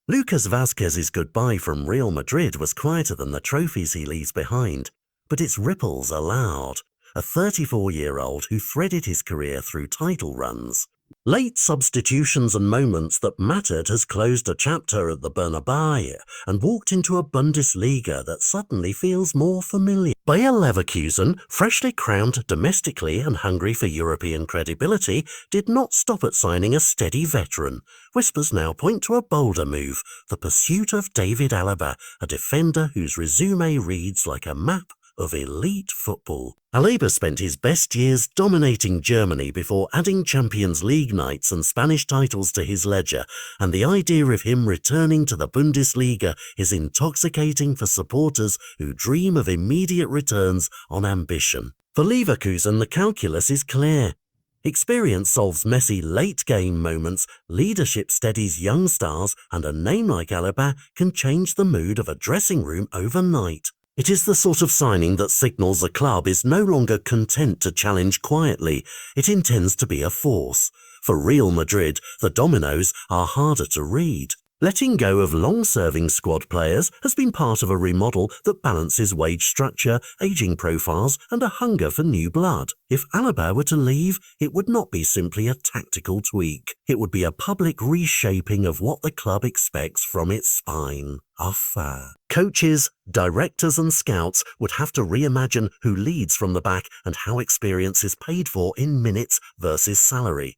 Lucas Vazquez's goodbye from Real Madrid was quieter than the trophies he leaves behind, but its ripples are loud. A 34-year-old who threaded his career through title runs. Late substitutions and moments that mattered has closed a chapter at the Bernabéu and walked into a Bundesliga that suddenly feels more familiar. Bayer Leverkusen, freshly crowned domestically and hungry for European credibility, did not stop at signing a steady veteran. Whispers now point to a bolder move, the pursuit of David Alaba, a defender whose resume reads like a map of elite football. Alaba spent his best years dominating Germany before adding Champions League nights and Spanish titles to his ledger, and the idea of him returning to the Bundesliga is intoxicating for supporters who dream of immediate returns on ambition. For Leverkusen, the calculus is clear. Experience solves messy late-game moments, leadership steadies young stars, and a name like Alaba can change the mood of a dressing room overnight. It is the sort of signing that signals a club is no longer content to challenge quietly, it intends to be a force. For Real Madrid, the dominoes are harder to read. Letting go of long-serving squad players has been part of a remodel that balances wage structure, aging profiles, and a hunger for new blood. If Alaba were to leave, it would not be simply a tactical tweak. It would be a public reshaping of what the club expects from its spine. Coaches, directors and scouts would have to reimagine who leads from the back and how experience is paid for in minutes versus salary.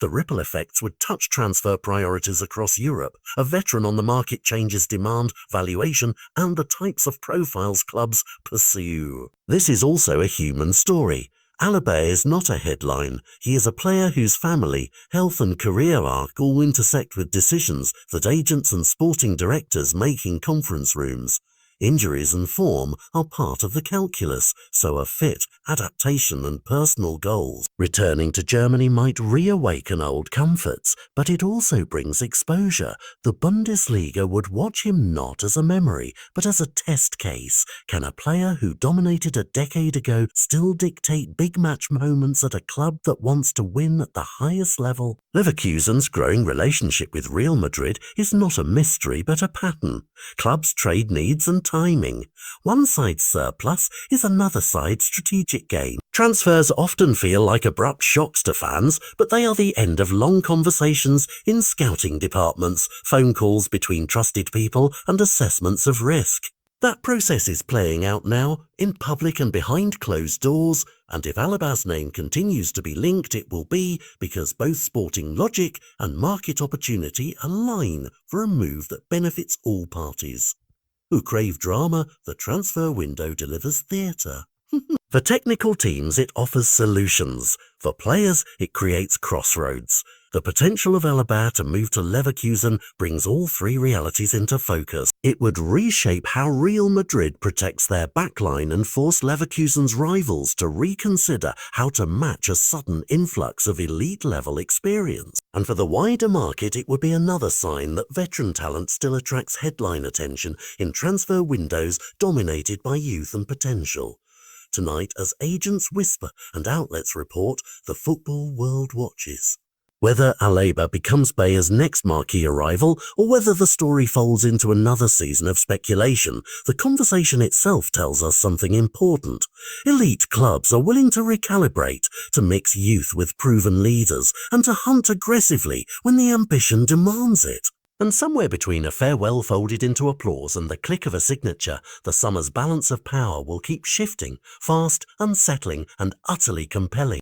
The ripple effects would touch transfer priorities across Europe. A veteran on the market changes demand, valuation, and the types of profiles clubs pursue. This is also a human story. Alaba is not a headline. He is a player whose family, health and career arc all intersect with decisions that agents and sporting directors make in conference rooms. Injuries and form are part of the calculus, so are fit, adaptation and personal goals. Returning to Germany might reawaken old comforts, but it also brings exposure. The Bundesliga would watch him not as a memory, but as a test case. Can a player who dominated a decade ago still dictate big match moments at a club that wants to win at the highest level? Leverkusen's growing relationship with Real Madrid is not a mystery but a pattern. Clubs trade needs and timing. One side's surplus is another side's strategic gain. Transfers often feel like abrupt shocks to fans, but they are the end of long conversations in scouting departments, phone calls between trusted people, and assessments of risk. That process is playing out now, in public and behind closed doors, and if Alaba's name continues to be linked, it will be because both sporting logic and market opportunity align for a move that benefits all parties. Who crave drama, the transfer window delivers theatre. For technical teams, it offers solutions. For players, it creates crossroads. The potential of Alaba to move to Leverkusen brings all three realities into focus. It would reshape how Real Madrid protects their backline and force Leverkusen's rivals to reconsider how to match a sudden influx of elite-level experience. And for the wider market, it would be another sign that veteran talent still attracts headline attention in transfer windows dominated by youth and potential. Tonight, as agents whisper and outlets report, the football world watches. Whether Alaba becomes Bayer's next marquee arrival, or whether the story folds into another season of speculation, the conversation itself tells us something important. Elite clubs are willing to recalibrate, to mix youth with proven leaders, and to hunt aggressively when the ambition demands it. And somewhere between a farewell folded into applause and the click of a signature, the summer's balance of power will keep shifting, fast, unsettling, and utterly compelling.